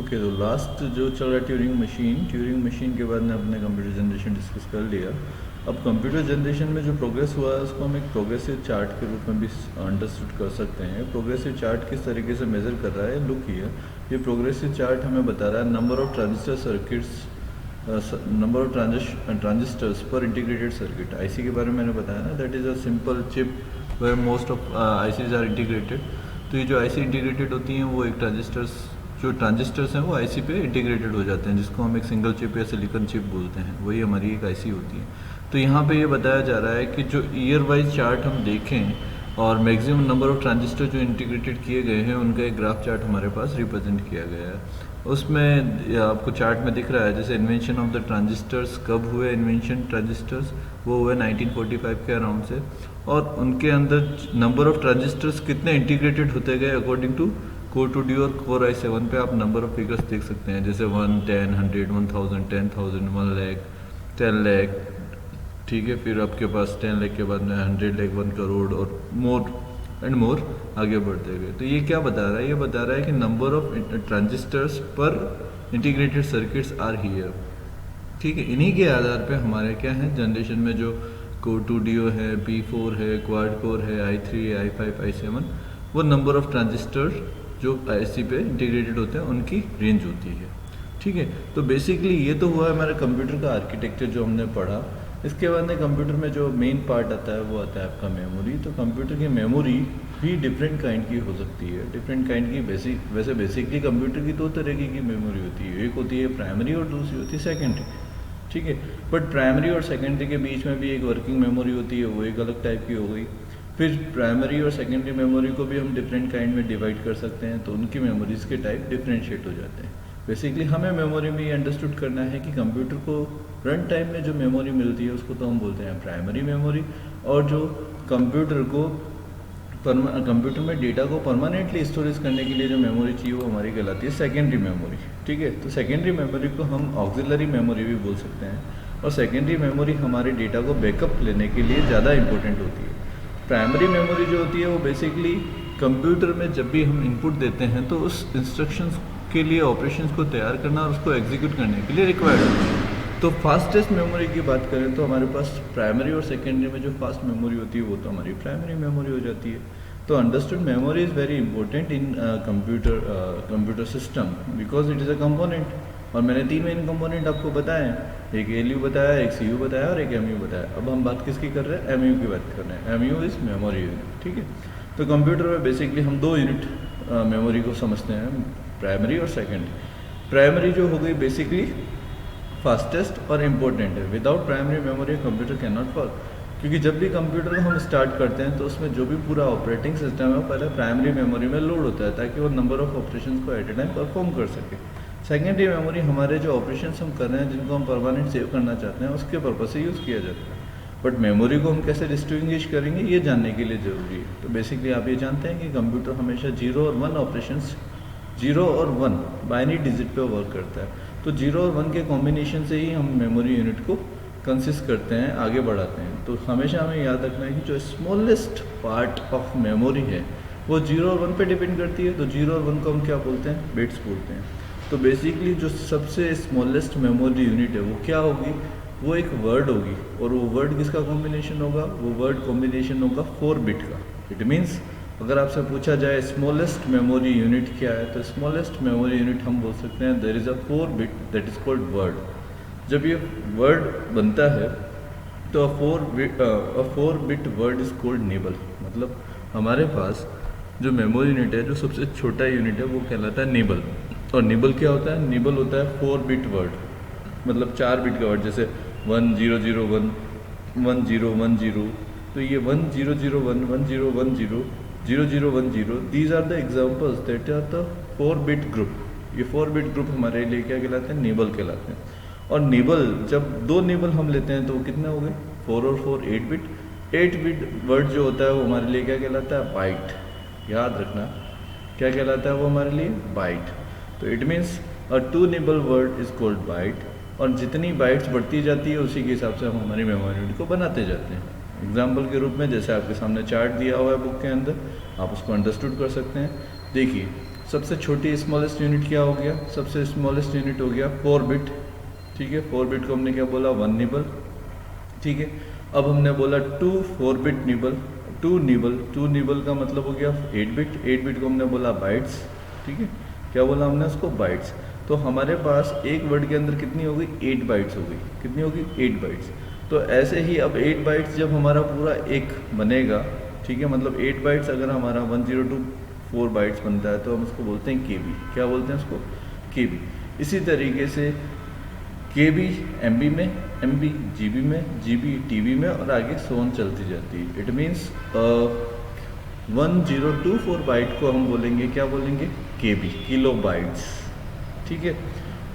Okay, तो last जो चल रहा है ट्यूरिंग मशीन के बाद में अपने कंप्यूटर जनरेशन डिस्कस कर लिया। अब कंप्यूटर जनरेशन में जो प्रोग्रेस हुआ है उसको हम एक प्रोग्रेसिव चार्ट के रूप में भी अंडरस्टूड कर सकते हैं। प्रोग्रेसिव चार्ट किस तरीके से मेज़र कर रहा है, लुक हियर। ये प्रोग्रेसिव चार्ट हमें बता रहा है number of transistor circuits, number of transistors per integrated circuit. IC के बारे में मैंने बताया ना, that is a simple chip where most of ICs are integrated. तो ये जो आईसी इंटीग्रेटेड होती हैं वो एक ट्रांजिस्टर्स हैं वो आईसी पे इंटीग्रेटेड हो जाते हैं, जिसको हम एक सिंगल चिप या सिलिकॉन चिप बोलते हैं। वही हमारी एक आईसी होती है। तो यहाँ पे ये बताया जा रहा है कि जो ईयर वाइज चार्ट हम देखें और मैक्सिमम नंबर ऑफ ट्रांजिस्टर जो इंटीग्रेटेड किए गए हैं उनका एक ग्राफ चार्ट हमारे पास रिप्रेजेंट किया गया है। उसमें आपको चार्ट में दिख रहा है जैसे इन्वेंशन ऑफ द ट्रांजिस्टर्स कब हुए। इन्वेंशन ट्रांजिस्टर्स वो हुए 1945 के अराउंड से, और उनके अंदर नंबर ऑफ ट्रांजिस्टर्स कितने इंटीग्रेटेड होते गए अकॉर्डिंग टू कोर 2D और कोर i7 पे आप नंबर ऑफ फिगर्स देख सकते हैं, जैसे 1, 10, 100, 1000, 10,000, 1 लाख, 10 लाख, ठीक है। फिर आपके पास 10 लाख के बाद में 100 लाख, 1 करोड़ और मोर एंड मोर आगे बढ़ते गए। तो ये क्या बता रहा है, ये बता रहा है कि number of transistors per integrated circuits are here, ठीक है। इन्हीं के आधार पे हमारे क्या है जनरेशन में जो कोर 2DO है, P4 है, क्वाड कोर है, i3 है, i5, i7, वो नंबर ऑफ ट्रांजिस्टर जो आईसी पे इंटीग्रेटेड होते हैं उनकी रेंज होती है, ठीक है। तो बेसिकली ये तो हुआ हमारे कंप्यूटर का आर्किटेक्चर जो हमने पढ़ा। इसके बाद में कंप्यूटर में जो मेन पार्ट आता है वो आता है आपका मेमोरी। तो कंप्यूटर की मेमोरी भी डिफरेंट काइंड की हो सकती है, डिफरेंट काइंड की। वैसे बेसिकली कंप्यूटर की दो तरीके की मेमोरी होती है, एक होती है प्राइमरी और दूसरी होती है सेकेंडरी, ठीक है। बट प्राइमरी और सेकेंडरी के बीच में भी एक वर्किंग मेमोरी होती है, वो एक अलग टाइप की हो गई। फिर प्राइमरी और सेकेंडरी मेमोरी को भी हम डिफरेंट काइंड में डिवाइड कर सकते हैं, तो उनकी मेमोरीज के टाइप डिफ्रेंशिएट हो जाते हैं। बेसिकली हमें मेमोरी में ये अंडरस्टूड करना है कि कंप्यूटर को रन टाइम में जो मेमोरी मिलती है उसको तो हम बोलते हैं प्राइमरी मेमोरी, और जो कंप्यूटर में डेटा को परमानेंटली स्टोरेज करने के लिए जो मेमोरी चाहिए वो हमारी कहलाती है सेकेंडरी मेमोरी, ठीक है। तो सेकेंडरी मेमोरी को हम ऑक्सिलरी मेमोरी भी बोल सकते हैं, और सेकेंडरी मेमोरी हमारे डेटा को बैकअप लेने के लिए ज़्यादा इंपॉर्टेंट होती है। प्राइमरी मेमोरी जो होती है वो बेसिकली कंप्यूटर में जब भी हम इनपुट देते हैं तो उस इंस्ट्रक्शंस के लिए ऑपरेशंस को तैयार करना और उसको एग्जीक्यूट करने के लिए रिक्वायर्ड होती है। तो फास्टेस्ट मेमोरी की बात करें तो हमारे पास प्राइमरी और सेकेंडरी में जो फास्ट मेमोरी होती है वो तो हमारी प्राइमरी मेमोरी हो जाती है। तो understood memory is very important in computer system because it is a component. और मैंने 3 मेन कंपोनेंट आपको बताए हैं, एक ALU बताया, एक CPU बताया और एक MU बताया। अब हम बात किसकी कर रहे हैं, MU की बात कर रहे हैं। MU इज़ मेमोरी यूनिट, ठीक है। तो कंप्यूटर में बेसिकली हम 2 यूनिट मेमोरी को समझते हैं, प्राइमरी और सेकेंडरी। प्राइमरी जो हो गई बेसिकली फास्टेस्ट और इम्पोर्टेंट है। Without primary memory computer can not work, क्योंकि जब भी कंप्यूटर को हम स्टार्ट करते हैं तो उसमें जो भी पूरा ऑपरेटिंग सिस्टम है वो पहले प्राइमरी मेमोरी में लोड होता है ताकि वो नंबर ऑफ ऑपरेशंस को एट ए टाइम परफॉर्म कर सके। सेकेंडरी मेमोरी हमारे जो ऑपरेशंस हम कर रहे हैं जिनको हम परमानेंट सेव करना चाहते हैं उसके पर्पज से यूज़ किया जाता है। बट मेमोरी को हम कैसे डिस्टिंग्विश करेंगे ये जानने के लिए ज़रूरी है। तो बेसिकली आप ये जानते हैं कि कंप्यूटर हमेशा 0 और 1 ऑपरेशंस, 0 और 1 बाइनरी डिजिट पे वर्क करता है। तो 0 और 1 के कॉम्बिनेशन से ही हम मेमोरी यूनिट को कंसिस्ट करते हैं, आगे बढ़ाते हैं। तो हमेशा हमें याद रखना है कि जो स्मॉलेस्ट पार्ट ऑफ मेमोरी है वो 0 और 1 पे डिपेंड करती है। तो 0 और 1 को हम क्या बोलते हैं, बिट्स बोलते हैं। तो बेसिकली जो सबसे स्मॉलेस्ट मेमोरी यूनिट है वो क्या होगी, वो एक वर्ड होगी, और वो वर्ड किसका कॉम्बिनेशन होगा, वो वर्ड कॉम्बिनेशन होगा 4 बिट का। इट मीन्स अगर आपसे पूछा जाए स्मॉलेस्ट मेमोरी यूनिट क्या है, तो स्मॉलेस्ट मेमोरी यूनिट हम बोल सकते हैं there is a 4 bit that is called word. जब ये वर्ड बनता है तो a 4 bit word is called nibble. मतलब हमारे पास जो मेमोरी यूनिट है, जो सबसे छोटा यूनिट है, वो कहलाता है निबल। और निबल क्या होता है, निबल होता है 4 बिट वर्ड, मतलब 4 बिट का वर्ड, जैसे 1001, 1010। तो ये 1001, 1010, 0010, these are the examples that are the 4 bit group. ये 4 बिट ग्रुप हमारे लिए क्या कहलाते हैं, निबल कहलाते हैं। और निबल, जब 2 निबल हम लेते हैं तो वो कितने हो गए, 4 और 4 8 बिट। 8 बिट वर्ड जो होता है वो हमारे लिए क्या कहलाता है, बाइट। याद रखना क्या कहलाता है वो हमारे लिए, बाइट। तो it means a 2 nibble word is called byte. और जितनी बाइट्स बढ़ती जाती है उसी के हिसाब से हम हमारी मेमोरी यूनिट को बनाते जाते हैं। एग्जाम्पल के रूप में जैसे आपके सामने चार्ट दिया हुआ है बुक के अंदर, आप उसको अंडरस्टूड कर सकते हैं। देखिए सबसे छोटी स्मॉलेस्ट यूनिट क्या हो गया, सबसे स्मॉलेस्ट यूनिट हो गया 4 बिट, ठीक है। 4 बिट को हमने क्या बोला, 1 निबल, ठीक है। अब हमने बोला 4 बिट निबल, 2 निबल का मतलब हो गया 8 बिट, 8 बिट को हमने बोला बाइट्स, ठीक है। क्या बोला हमने उसको, बाइट्स। तो हमारे पास एक वर्ड के अंदर कितनी हो गई, 8 बाइट्स हो गई, कितनी होगी, 8 बाइट्स। तो ऐसे ही अब 8 बाइट्स जब हमारा पूरा एक बनेगा, ठीक है, मतलब 8 बाइट्स अगर हमारा 1024 बाइट्स बनता है तो हम उसको बोलते हैं केबी। क्या बोलते हैं उसको, केबी। इसी तरीके से केबी एमबी में, एमबी जीबी में, जीबी टीबी में, और आगे सोन चलती जाती है। इट मीन्स 1024 बाइट को हम बोलेंगे, क्या बोलेंगे, केबी, किलो बाइट्स, ठीक है।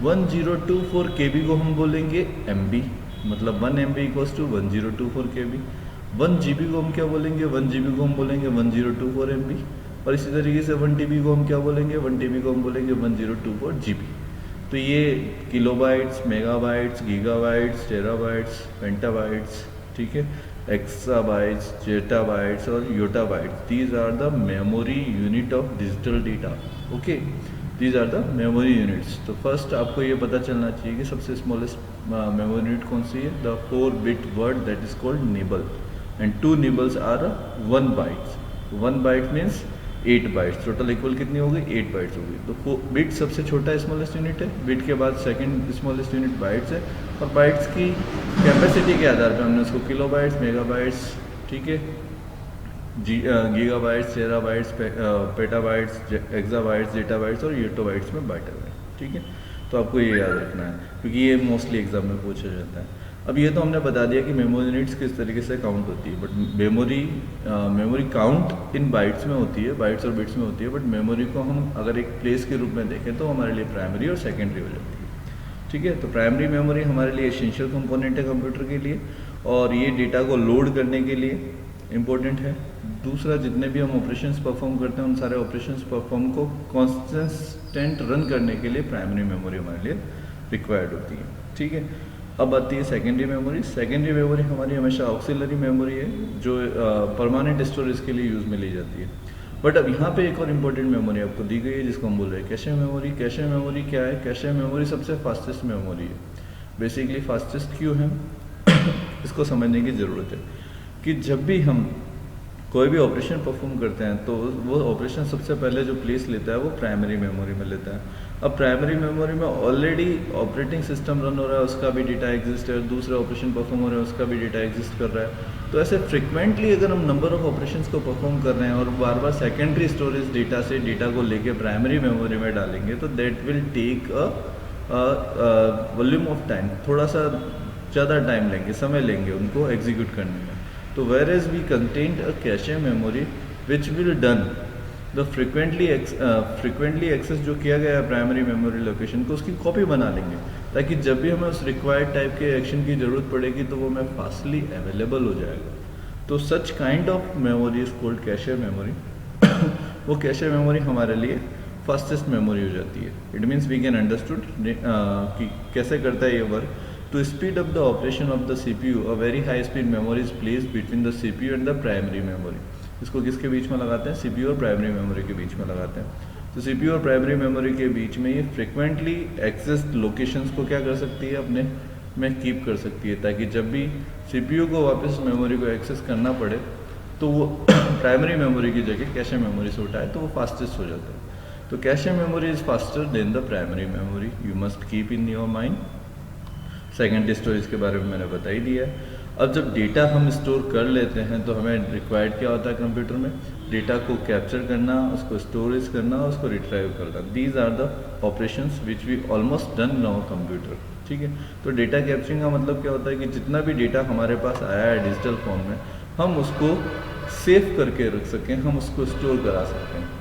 1024 केबी को हम बोलेंगे एमबी, मतलब 1 MB equals to 1024 KB. 1 GB को हम क्या बोलेंगे, 1 GB को हम बोलेंगे 1024 MB। और इसी तरीके से 1 TB को हम क्या बोलेंगे, 1 TB को हम बोलेंगे 1024 GB। तो ये kilobytes, megabytes, gigabytes, terabytes, pentabytes, ठीक है, एक्साबाइट्स, जेटाबाइट्स और yottabytes, these are the memory unit of digital data. Okay, these are the memory units. तो फर्स्ट आपको ये पता चलना चाहिए कि सबसे स्मॉलेस्ट मेमोरी यूनिट कौन सी है, the 4 bit word that is called nibble, and 2 nibbles are 1 bytes. 1 byte means 8 bytes, total equal कितनी हो गई, 8 बाइट्स हो गई। तो बिट सबसे छोटा स्मॉलेस्ट यूनिट है, बिट के बाद सेकंड स्मॉलेस्ट यूनिट बाइट्स है, और बाइट्स की कैपेसिटी के आधार पर हमने उसको किलोबाइट्स, मेगाबाइट्स, ठीक है, gigabytes, terabytes, petabytes, exabytes, zettabytes और योटाबाइट्स में बांटा गया, ठीक है। तो आपको ये याद रखना है क्योंकि ये मोस्टली एग्जाम में पूछा जाता है। अब ये तो हमने बता दिया कि मेमोरी यूनिट्स किस तरीके से काउंट होती है, but memory count in bytes में होती है, बाइट्स और बिट्स में होती है, बट मेमोरी को हम अगर एक प्लेस के रूप में देखें तो हमारे लिए प्राइमरी और सेकेंडरी हो जाती है, ठीक है। तो प्राइमरी मेमोरी हमारे लिए एसेंशियल कंपोनेंट है कंप्यूटर के लिए, और ये डेटा को लोड करने के लिए इम्पोर्टेंट है। दूसरा, जितने भी हम ऑपरेशंस परफॉर्म करते हैं उन सारे ऑपरेशंस परफॉर्म को कॉन्स्टेंट रन करने के लिए प्राइमरी मेमोरी हमारे लिए रिक्वायर्ड होती है, ठीक है। अब आती है सेकेंडरी मेमोरी। सेकेंडरी मेमोरी हमारी हमेशा ऑक्सिलरी मेमोरी है जो परमानेंट स्टोरेज के लिए यूज़ में ली जाती है। बट अब यहाँ पे एक और इम्पोर्टेंट मेमोरी आपको दी गई है जिसको हम बोल रहे हैं कैशे मेमोरी। कैशे मेमोरी क्या है, कैशे मेमोरी सबसे फास्टेस्ट मेमोरी है। बेसिकली फास्टेस्ट क्यों है इसको समझने की ज़रूरत है कि जब भी हम कोई भी ऑपरेशन परफॉर्म करते हैं तो वो ऑपरेशन सबसे पहले जो प्लेस लेता है वो प्राइमरी मेमोरी में लेता है। अब प्राइमरी मेमोरी में ऑलरेडी ऑपरेटिंग सिस्टम रन हो रहा है, उसका भी डेटा एग्जिस्ट है, दूसरा ऑपरेशन परफॉर्म हो रहा है उसका भी डेटा एग्जिस्ट कर रहा है। तो ऐसे फ्रिक्वेंटली अगर हम नंबर ऑफ ऑपरेशंस को परफॉर्म कर रहे हैं और बार बार सेकेंडरी स्टोरेज डेटा से डेटा को लेके प्राइमरी मेमोरी में डालेंगे तो that will take a volume of time, थोड़ा सा ज़्यादा टाइम लेंगे, समय लेंगे उनको एग्जीक्यूट करने में। तो whereas we contained a cache memory which will done the frequently access जो किया गया है प्राइमरी मेमोरी लोकेशन को उसकी कॉपी बना लेंगे ताकि जब भी हमें उस रिक्वायर्ड टाइप के एक्शन की ज़रूरत पड़ेगी तो वो हमें फास्टली अवेलेबल हो जाएगा। तो such kind of memory is called cache memory. वो कैशे मेमोरी हमारे लिए फास्टेस्ट मेमोरी हो जाती है। It means we can understood कि कैसे करता है ये work. To speed up the operation of the CPU, a very high speed memory is placed between the CPU and the primary memory. इसको किसके बीच में लगाते हैं, CPU और प्राइमरी मेमोरी के बीच में लगाते हैं। तो CPU और प्राइमरी मेमोरी के बीच में ये फ्रिक्वेंटली एक्सेस लोकेशंस को क्या कर सकती है, अपने में कीप कर सकती है ताकि जब भी CPU को वापस मेमोरी को एक्सेस करना पड़े तो वो प्राइमरी मेमोरी की जगह कैशे मेमोरी से उठाए तो वो फास्टेस्ट हो जाता है। तो cache memory is faster than the primary memory, you must keep in your mind. Secondary storage के बारे में मैंने बता ही दिया है। अब जब डेटा हम स्टोर कर लेते हैं तो हमें रिक्वायर्ड क्या होता है कंप्यूटर में, डेटा को कैप्चर करना, उसको स्टोरेज करना, उसको रिट्राइव करना। These are the operations which we almost done in our computer, ठीक है। तो डेटा कैप्चरिंग का मतलब क्या होता है कि जितना भी डेटा हमारे पास आया है डिजिटल फॉर्म में हम उसको सेव करके रख सकें, हम उसको स्टोर करा सकते हैं।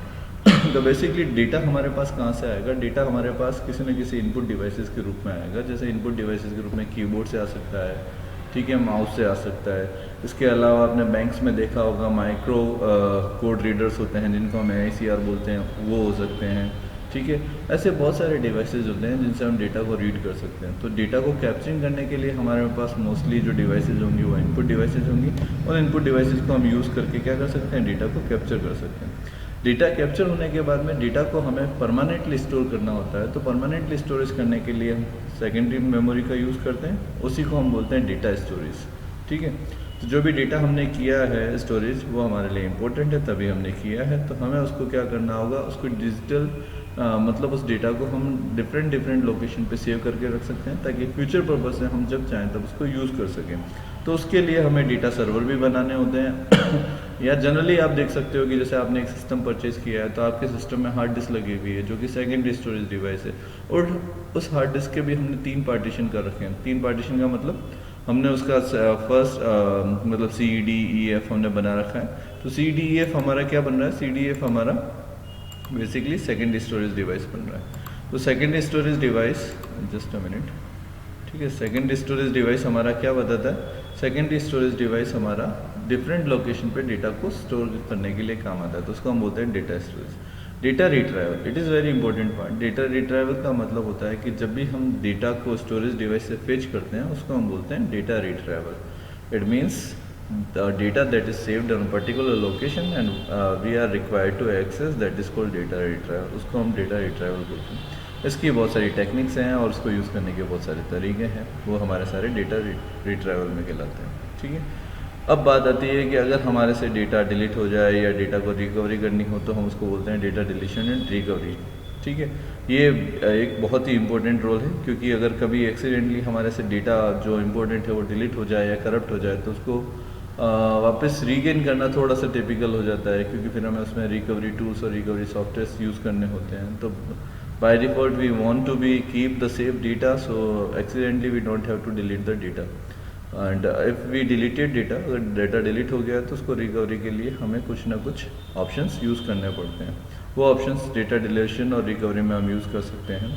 तो बेसिकली डेटा हमारे पास कहाँ से आएगा, डेटा हमारे पास किसी न किसी इनपुट डिवाइसेस के रूप में आएगा। जैसे इनपुट डिवाइसेस के रूप में कीबोर्ड से आ सकता है, ठीक है, माउस से आ सकता है। इसके अलावा आपने बैंक्स में देखा होगा माइक्रो कोड रीडर्स होते हैं जिनको हम ICR बोलते हैं, वो हो सकते हैं, ठीक है। ऐसे बहुत सारे डिवाइसेस होते हैं जिनसे हम डेटा को रीड कर सकते हैं। तो डेटा को कैप्चरिंग करने के लिए हमारे पास मोस्टली जो डिवाइसेज होंगी वो इनपुट डिवाइसेज होंगी और इनपुट डिवाइसेज को हम यूज़ करके क्या कर सकते हैं, डेटा को कैप्चर कर सकते हैं। डेटा कैप्चर होने के बाद में डेटा को हमें परमानेंटली स्टोर करना होता है, तो परमानेंटली स्टोरेज करने के लिए हम सेकेंडरी मेमोरी का यूज़ करते हैं, उसी को हम बोलते हैं डेटा स्टोरेज। ठीक है, तो जो भी डेटा हमने किया है स्टोरेज वो हमारे लिए इम्पोर्टेंट है, तभी हमने किया है, तो हमें उसको क्या करना होगा, उसको डिजिटल मतलब उस डेटा को हम डिफरेंट लोकेशन पे सेव करके रख सकते हैं, ताकि फ्यूचर पर्पज से हम जब चाहें तब उसको यूज़ कर सकें। तो उसके लिए हमें डेटा सर्वर भी बनाने होते हैं या जनरली आप देख सकते हो कि जैसे आपने एक सिस्टम परचेज़ किया है, तो आपके सिस्टम में हार्ड डिस्क लगी हुई है जो कि सेकेंडरी स्टोरेज डिवाइस है, और उस हार्ड डिस्क के भी हमने 3 पार्टीशन कर रखे हैं। 3 पार्टीशन का मतलब हमने उसका फर्स्ट मतलब CDEF हमने बना रखा है। तो CDEF हमारा क्या बन रहा है, CDEF हमारा बेसिकली सेकेंडरी स्टोरेज डिवाइस बन रहा है। तो secondary storage device, just a minute, ठीक है, सेकेंडरी स्टोरेज डिवाइस हमारा क्या बताता है, सेकेंडरी स्टोरेज डिवाइस हमारा डिफरेंट लोकेशन पे डेटा को स्टोर करने के लिए काम आता है, तो उसको हम बोलते हैं data storage. Data retrieval, it is very important part. Data retrieval का मतलब होता है कि जब भी हम डेटा को स्टोरेज डिवाइस से फेच करते हैं उसको हम बोलते हैं data retrieval. It means the data that is saved on a particular location and we are required to access, that is called data retrieval, उसको हम data retrieval बोलते हैं। इसकी बहुत सारी टेक्निक्स हैं और उसको यूज़ करने के बहुत सारे तरीके हैं, वो हमारे सारे डेटा रिट्राइवल में कहलाते हैं। ठीक है, अब बात आती है कि अगर हमारे से डेटा डिलीट हो जाए या डेटा को रिकवरी करनी हो, तो हम उसको बोलते हैं डेटा डिलीशन एंड रिकवरी। ठीक है, ये एक बहुत ही इंपॉर्टेंट रोल है, क्योंकि अगर कभी एक्सीडेंटली हमारे से डेटा जो इम्पोर्टेंट है वो डिलीट हो जाए या करप्ट हो जाए, तो उसको वापस रीगेन करना थोड़ा सा टिपिकल हो जाता है, क्योंकि फिर हमें उसमें रिकवरी टूल्स और रिकवरी सॉफ्टवेयर यूज़ करने होते हैं। तो by default we want to be keep the safe data, so accidentally we don't have to delete the data, and if we deleted data, अगर डेटा डिलीट हो गया तो उसको रिकवरी के लिए हमें कुछ ना कुछ ऑप्शंस यूज़ करने पड़ते हैं। वो ऑप्शंस डेटा डिलीशन और रिकवरी में हम यूज़ कर सकते हैं।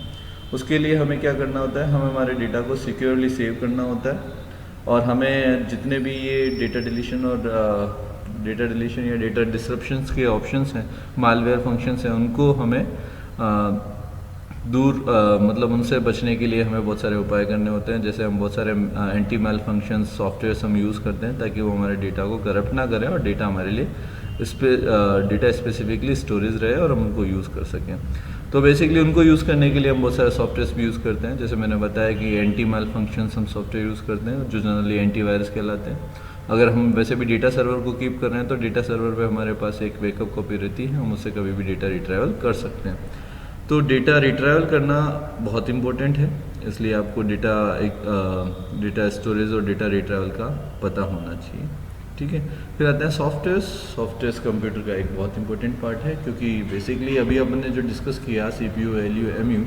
उसके लिए हमें क्या करना होता है, हमें हमारे डेटा को सिक्योरली सेव करना होता है, और हमें जितने भी ये डेटा डिलीशन या डेटा डिसरप्शंस के ऑप्शंस हैं, मालवेयर फंक्शंस हैं, उनको हमें दूर मतलब उनसे बचने के लिए हमें बहुत सारे उपाय करने होते हैं। जैसे हम बहुत सारे एंटी माल फंक्शंस सॉफ्टवेयर्स हम यूज़ करते हैं, ताकि वो हमारे डेटा को करप्ट ना करें और डेटा हमारे लिए डेटा स्पेसिफिकली स्टोरेज रहे और हम उनको यूज़ कर सकें। तो बेसिकली उनको यूज़ करने के लिए हम बहुत सारे सॉफ्टवेयर्स भी यूज़ करते हैं। जैसे मैंने बताया कि एंटी माल फंक्शंस हम सॉफ्टवेयर यूज़ करते हैं, जो जनरली एंटीवायरस कहलाते हैं। अगर हम वैसे भी डेटा सर्वर को कीप कर रहे हैं, तो डेटा सर्वर पे हमारे पास एक बैकअप कॉपी रहती है, हम उससे कभी भी डेटा रिट्राइवल कर सकते हैं। तो डेटा रिट्राइवल करना बहुत इंपॉर्टेंट है, इसलिए आपको डेटा स्टोरेज और डेटा रिट्राइवल का पता होना चाहिए। ठीक है, फिर आते हैं सॉफ्टवेयर्स कंप्यूटर का एक बहुत इंपॉर्टेंट पार्ट है, क्योंकि बेसिकली अभी हमने जो डिस्कस किया CPU, LU, MU,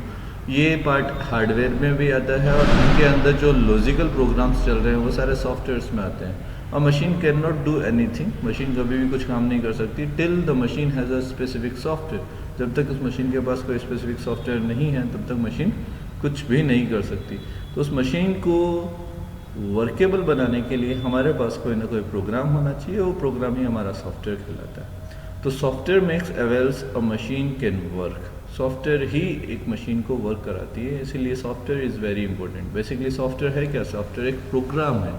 ये पार्ट हार्डवेयर में भी आता है, और इनके अंदर जो लॉजिकल प्रोग्राम्स चल रहे हैं वो सारे सॉफ्टवेयर्स में आते हैं। और machine can not do anything, machine कभी भी कुछ काम नहीं कर सकती till the machine has a specific software. जब तक उस मशीन के पास कोई स्पेसिफिक सॉफ्टवेयर नहीं है, तब तक मशीन कुछ भी नहीं कर सकती। तो उस मशीन को वर्केबल बनाने के लिए हमारे पास कोई ना कोई प्रोग्राम होना चाहिए, वो प्रोग्राम ही हमारा सॉफ्टवेयर कहलाता है। तो software makes avails a machine can work, software ही एक मशीन को वर्क कराती है, इसीलिए software is very important. Basically software है क्या, सॉफ्टवेयर एक प्रोग्राम है।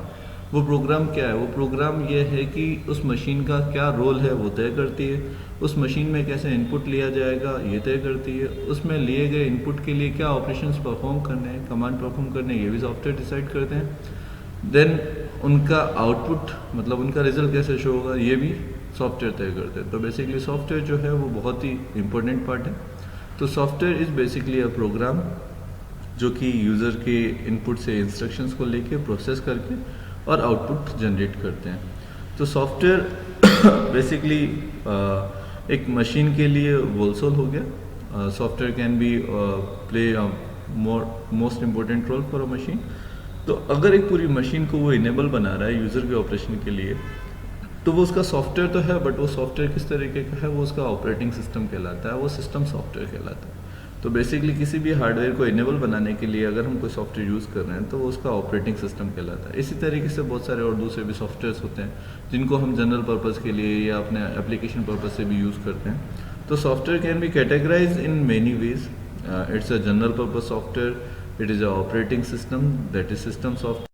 वो प्रोग्राम क्या है, वो प्रोग्राम ये है कि उस मशीन का क्या रोल है वो तय करती है, उस मशीन में कैसे इनपुट लिया जाएगा ये तय करती है, उसमें लिए गए इनपुट के लिए क्या ऑपरेशंस परफॉर्म करने हैं, कमांड परफॉर्म करने हैं, ये भी सॉफ्टवेयर डिसाइड करते हैं। देन उनका आउटपुट मतलब उनका रिजल्ट कैसे शो होगा, ये भी सॉफ्टवेयर तय करते हैं। तो बेसिकली सॉफ्टवेयर जो है वो बहुत ही इंपॉर्टेंट पार्ट है। तो software is basically a program जो कि यूज़र के इनपुट से इंस्ट्रक्शंस को लेके प्रोसेस करके और आउटपुट जनरेट करते हैं। तो सॉफ्टवेयर बेसिकली एक मशीन के लिए वोलसोल हो गया। Software can be play most important role for a machine. तो अगर एक पूरी मशीन को वो इनेबल बना रहा है यूज़र के ऑपरेशन के लिए, तो वो उसका सॉफ्टवेयर तो है, बट वो सॉफ्टवेयर किस तरीके का है, वो उसका ऑपरेटिंग सिस्टम कहलाता है, वो सिस्टम सॉफ्टवेयर कहलाता है। तो बेसिकली किसी भी हार्डवेयर को इनेबल बनाने के लिए अगर हम कोई सॉफ्टवेयर यूज़ कर रहे हैं, तो वो उसका ऑपरेटिंग सिस्टम कहलाता है। इसी तरीके से बहुत सारे और दूसरे भी सॉफ्टवेयर्स होते हैं जिनको हम जनरल पर्पज़ के लिए या अपने एप्लीकेशन पर्पज़ से भी यूज़ करते हैं। तो software can be categorise in many ways. It's a general purpose software, it is a operating system, that is system software.